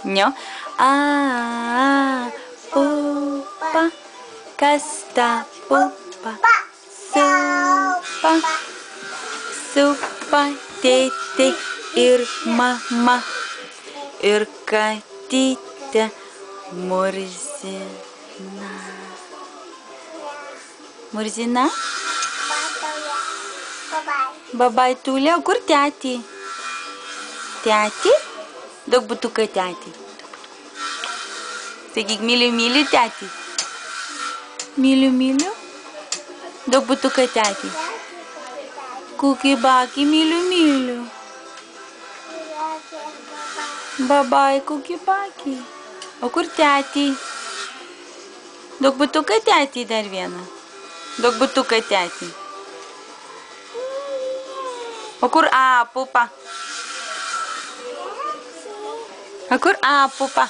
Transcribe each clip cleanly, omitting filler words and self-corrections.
Ne? A, pupa, kas ta pupa? Supa, supa, tėtė ir mama. Ir katytė Murzina. Murzina? Babai Tulė, kur tėtė? Tėtė? Daug butuką tėtė. Sakyk, myliu tėtė. Myliu. Daug butuką tėtė. Kuki baki, myliu. Babai, kuki baki. O kur tėtė? Daug butuką tėtė dar vieną. Daug butuką tėtė. O kur A, pupa? O kur A, pupa?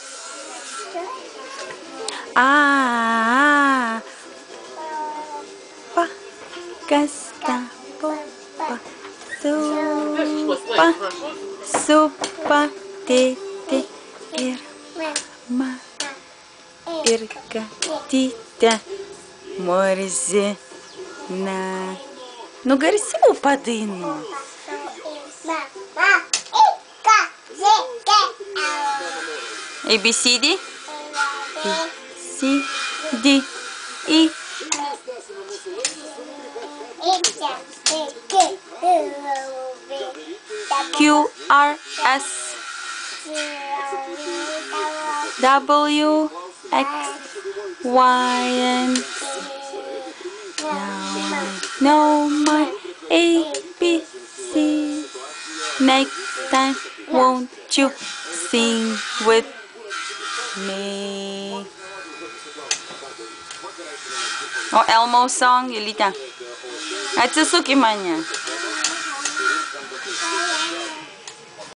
A, pa, kas ta pupa? Supa, supa, tėtė ir mama. Ir katytė Murzina. Nu garsiau padainuok. ABCD? C, D, E. Q, R, S, W, X, Y, and Z. Now I know my ABC. Next time, won't you sing with me? O Elmo song, Jelita. Atsisuk į mane.